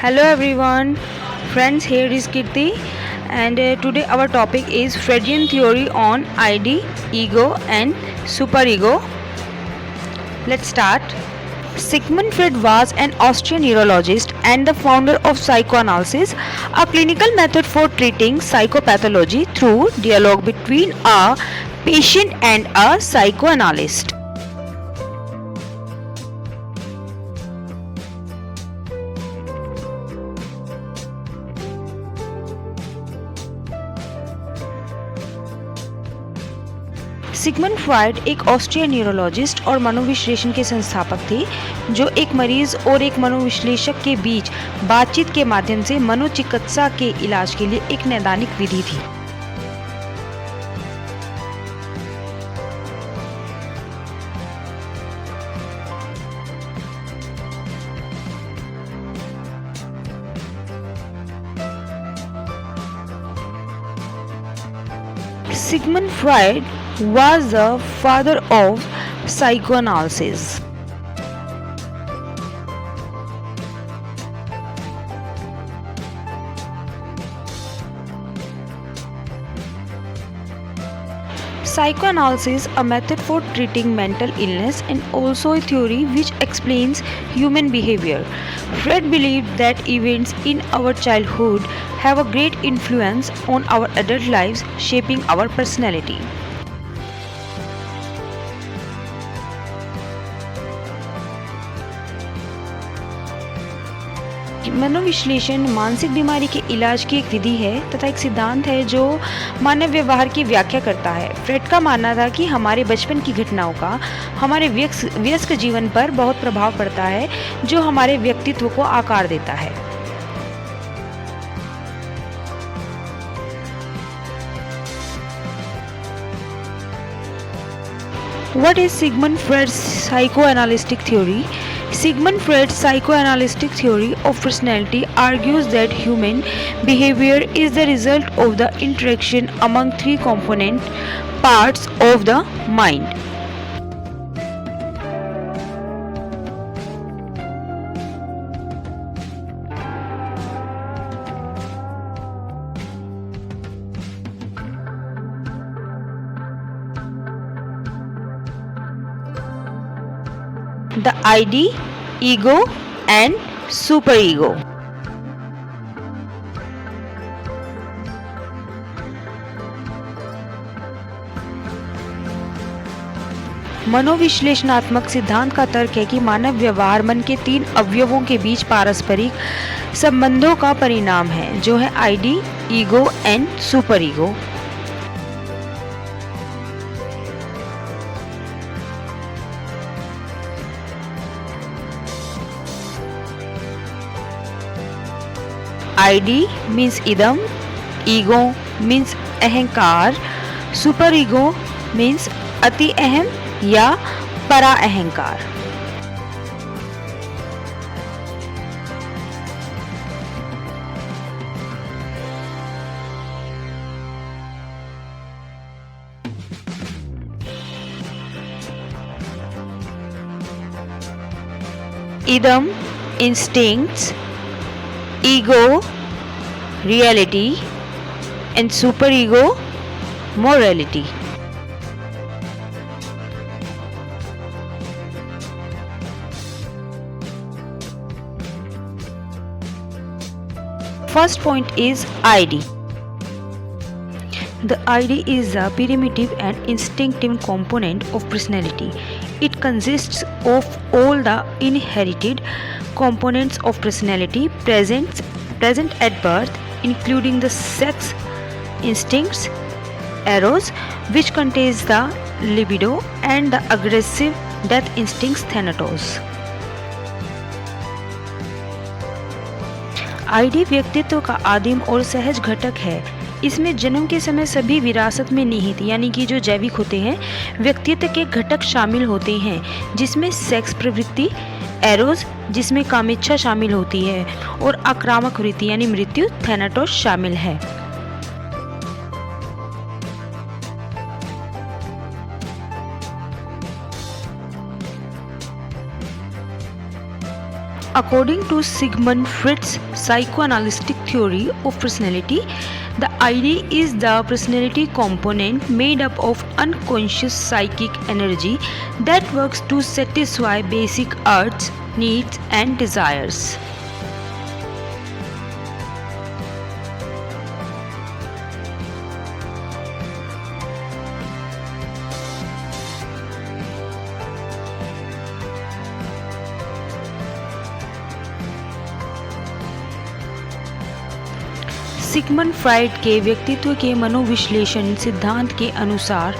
Hello everyone, friends. Here is Kirti, and today our topic is Freudian theory on ID, ego, and superego. Let's start. Sigmund Freud was an Austrian neurologist and the founder of psychoanalysis, a clinical method for treating psychopathology through dialogue between a patient and a psychoanalyst. Sigmund Freud एक Austrian neurologist और मनोविश्लेषण के संस्थापक थे, जो एक मरीज और एक मनोविश्लेषक के बीच बातचीत के माध्यम से मनोचिकित्सा के इलाज के लिए एक नैदानिक विधि थी। Sigmund Freud was the father of psychoanalysis. Psychoanalysis, a method for treating mental illness and also a theory which explains human behavior. Freud believed that events in our childhood have a great influence on our adult lives, shaping our personality. मनोविश्लेषण मानसिक बीमारी के इलाज की एक विधि है तथा एक सिद्धांत है जो मानव व्यवहार की व्याख्या करता है। फ्रेड का मानना था कि हमारे बचपन की घटनाओं का हमारे वयस्क जीवन पर बहुत प्रभाव पड़ता है, जो हमारे व्यक्तित्व को आकार देता है। What is Sigmund Freud's psychoanalytic theory? Sigmund Freud's psychoanalytic theory of personality argues that human behavior is the result of the interaction among three component parts of the mind. The ID, ego, and superego. मनोविश्लेषणात्मक सिद्धांत का तर्क है कि मानव व्यवहार मन के तीन अवयवों के बीच पारस्परिक संबंधों का परिणाम है, जो है ID, ego, and superego. ID means idam, ego means अहंकार, सुपर ईगो means अति अहम या परा अहंकार। idam instincts, ego reality, and superego morality. First point is ID. The ID is a primitive and instinctive component of personality. It consists of all the inherited components of personality present at birth, including the sex instincts, eros, which contains the libido, and the aggressive death instincts, thanatos. ID व्यक्तित्व का आदिम और सहज घटक है। इसमें जन्म के समय सभी विरासत में निहित यानी कि जो जैविक होते हैं व्यक्तित्व के घटक शामिल होते हैं, जिसमें सेक्स प्रवृत्ति, एरोस जिसमें कामेच्छा शामिल होती है, और आक्रामक वृत्ति यानी मृत्यु, थैनाटोस शामिल है। According to Sigmund Freud's psychoanalytic theory of personality, the ID is the personality component made up of unconscious psychic energy that works to satisfy basic urges, needs, and desires. Sigmund Freud के व्यक्तित्व के मनोविश्लेषण सिद्धांत के अनुसार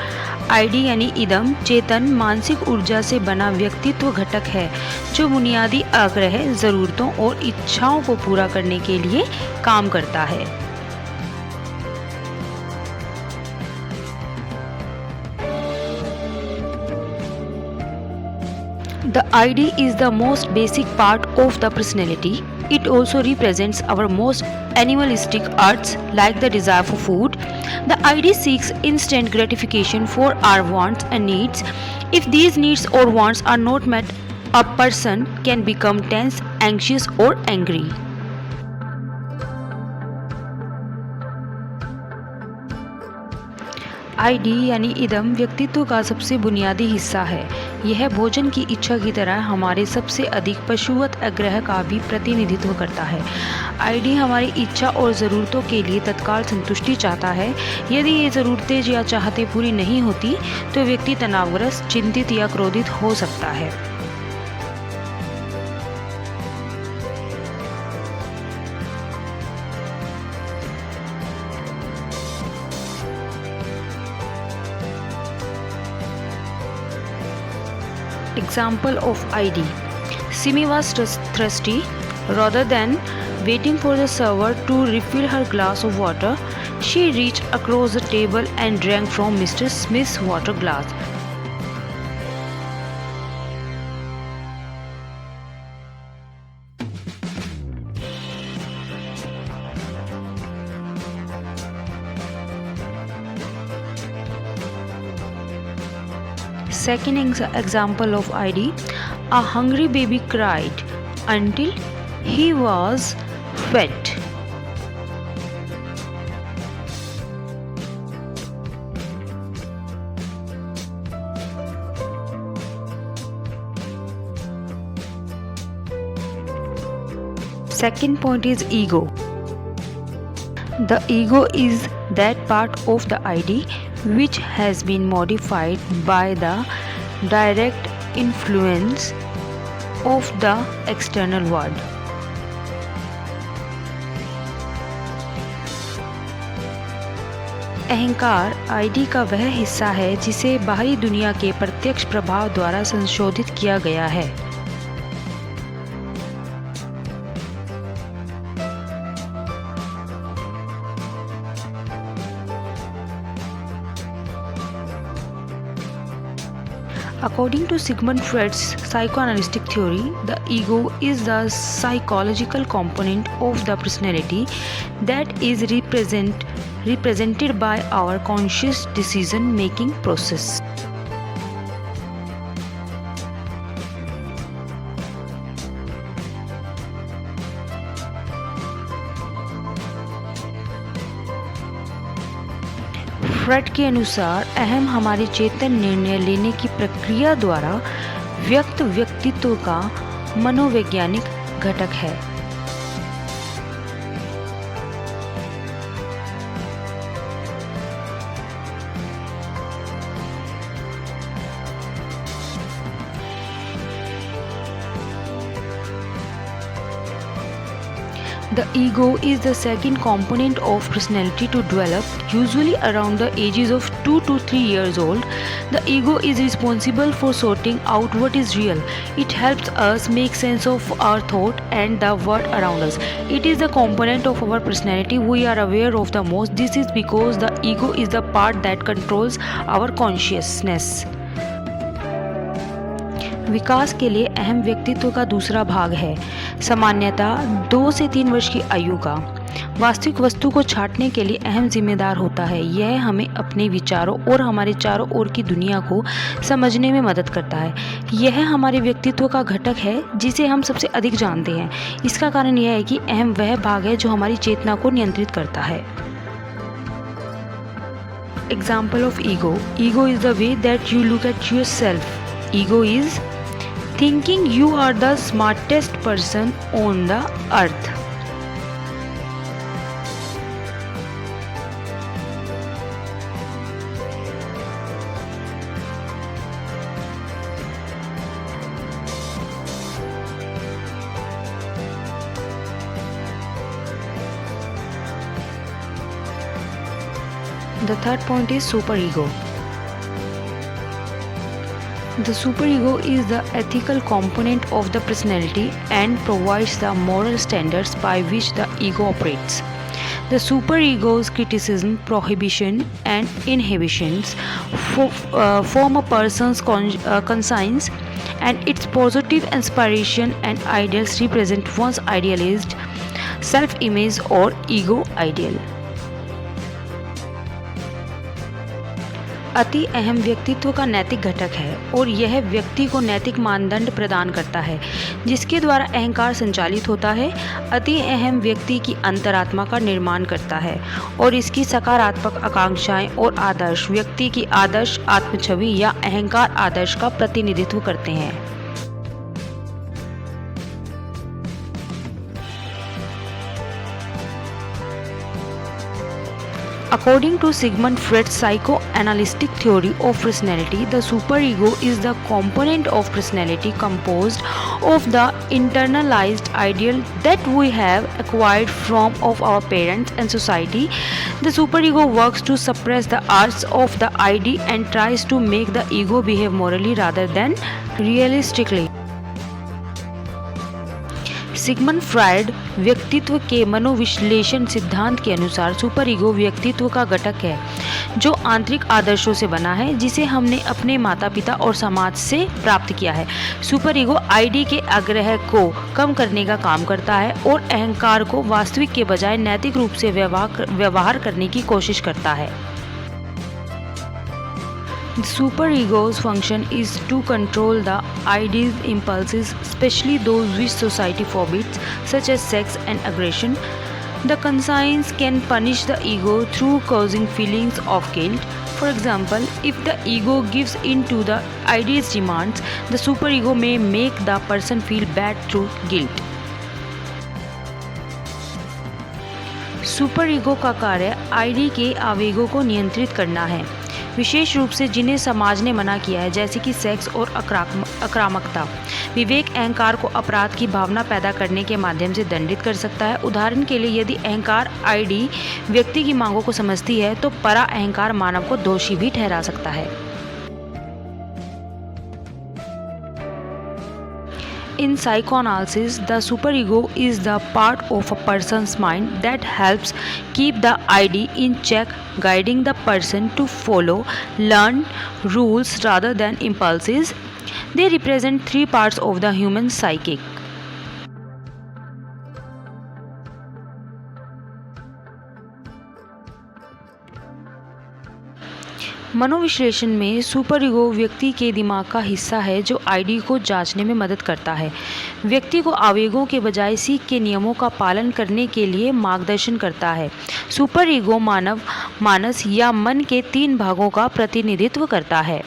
ID यानी इदम चेतन मानसिक ऊर्जा से बना व्यक्तित्व घटक है जो बुनियादी आग्रह, ज़रूरतों और इच्छाओं को पूरा करने के लिए काम करता है। The ID is the most basic part of the personality. It also represents our most animalistic urges like the desire for food. The ID seeks instant gratification for our wants and needs. If these needs or wants are not met, a person can become tense, anxious or angry. ID यानी इदम व्यक्तित्व का सबसे बुनियादी हिस्सा है। यह भोजन की इच्छा की तरह हमारे सबसे अधिक पशुवत आग्रह का भी प्रतिनिधित्व करता है। आईडी हमारी इच्छा और ज़रूरतों के लिए तत्काल संतुष्टि चाहता है। यदि ये ज़रूरतें या चाहतें पूरी नहीं होती तो व्यक्ति तनावग्रस्त, चिंतित या क्रोधित हो सकता है। Example of ID. Simi was thirsty. Rather than waiting for the server to refill her glass of water, she reached across the table and drank from Mr. Smith's water glass. Second example of ID. A hungry baby cried until he was fed. Second point is ego. The ego is that part of the ID which has been modified by the direct influence of the external world. अहंकार ID का वह हिस्सा है जिसे बाहरी दुनिया के प्रत्यक्ष प्रभाव द्वारा संशोधित किया गया है। According to Sigmund Freud's psychoanalytic theory, the ego is the psychological component of the personality that is represented by our conscious decision-making process. Freud के अनुसार अहम हमारे चेतन निर्णय लेने की प्रक्रिया द्वारा व्यक्त व्यक्तित्व का मनोवैज्ञानिक घटक है। The ego is the second component of personality to develop, usually around the ages of 2 to 3 years old. The ego is responsible for sorting out what is real. It helps us make sense of our thought and the world around us. It is the component of our personality we are aware of the most. This is because the ego is the part that controls our consciousness. विकास के लिए अहम व्यक्तित्व का दूसरा भाग है सामान्यतः 2 से 3 वर्ष की आयु का। वास्तविक वस्तु को छांटने के लिए अहम जिम्मेदार होता है। यह हमें अपने विचारों और हमारे चारों ओर की दुनिया को समझने में मदद करता है। यह हमारे व्यक्तित्व का घटक है जिसे हम सबसे अधिक जानते हैं। इसका कारण यह है कि अहम वह भाग है जो हमारी चेतना को नियंत्रित करता है। Example of ego. Ego is the way that you look at yourself. Ego is thinking you are the smartest person on the earth. The third point is superego. The superego is the ethical component of the personality and provides the moral standards by which the ego operates. The superego's criticism, prohibition, and inhibitions form a person's conscience, and its positive inspiration and ideals represent one's idealized self-image or ego ideal. अति अहम व्यक्तित्व का नैतिक घटक है और यह व्यक्ति को नैतिक मानदंड प्रदान करता है जिसके द्वारा अहंकार संचालित होता है। अति अहम व्यक्ति की अंतरात्मा का निर्माण करता है और इसकी सकारात्मक आकांक्षाएं और आदर्श व्यक्ति की आदर्श आत्मछवि या अहंकार आदर्श का प्रतिनिधित्व करते हैं। According to Sigmund Freud's psychoanalytic theory of personality, the superego is the component of personality composed of the internalized ideal that we have acquired from of our parents and society. The superego works to suppress the urges of the id and tries to make the ego behave morally rather than realistically. Sigmund Freud व्यक्तित्व के मनोविश्लेषण सिद्धांत के अनुसार super ego व्यक्तित्व का घटक है जो आंतरिक आदर्शों से बना है जिसे हमने अपने माता पिता और समाज से प्राप्त किया है। सुपर ईगो आईडी के आग्रह को कम करने का काम करता है और अहंकार को वास्तविक के बजाय नैतिक रूप से व्यवहार करने की कोशिश करता है। The superego's function is to control the ID's impulses, especially those which society forbids, such as sex and aggression. The conscience can punish the ego through causing feelings of guilt. For example, if the ego gives in to the ID's demands, the superego may make the person feel bad through guilt. Super ego का कार्य ID के आवेगों को नियंत्रित करना है, विशेष रूप से जिन्हें समाज ने मना किया है, जैसे कि सेक्स और आक्रामकता। विवेक अहंकार को अपराध की भावना पैदा करने के माध्यम से दंडित कर सकता है। उदाहरण के लिए, यदि अहंकार आईडी व्यक्ति की मांगों को समझती है तो परा अहंकार मानव को दोषी भी ठहरा सकता है। In psychoanalysis, the superego is the part of a person's mind that helps keep the ID in check, guiding the person to follow learned rules rather than impulses. They represent three parts of the human psyche. मनोविश्लेषण में super ego व्यक्ति के दिमाग का हिस्सा है जो ID को जांचने में मदद करता है, व्यक्ति को आवेगों के बजाय सीख के नियमों का पालन करने के लिए मार्गदर्शन करता है। सुपर ईगो मानव मानस या मन के 3 भागों का प्रतिनिधित्व करता है।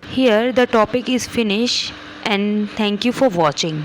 Here the topic is finished and thank you for watching.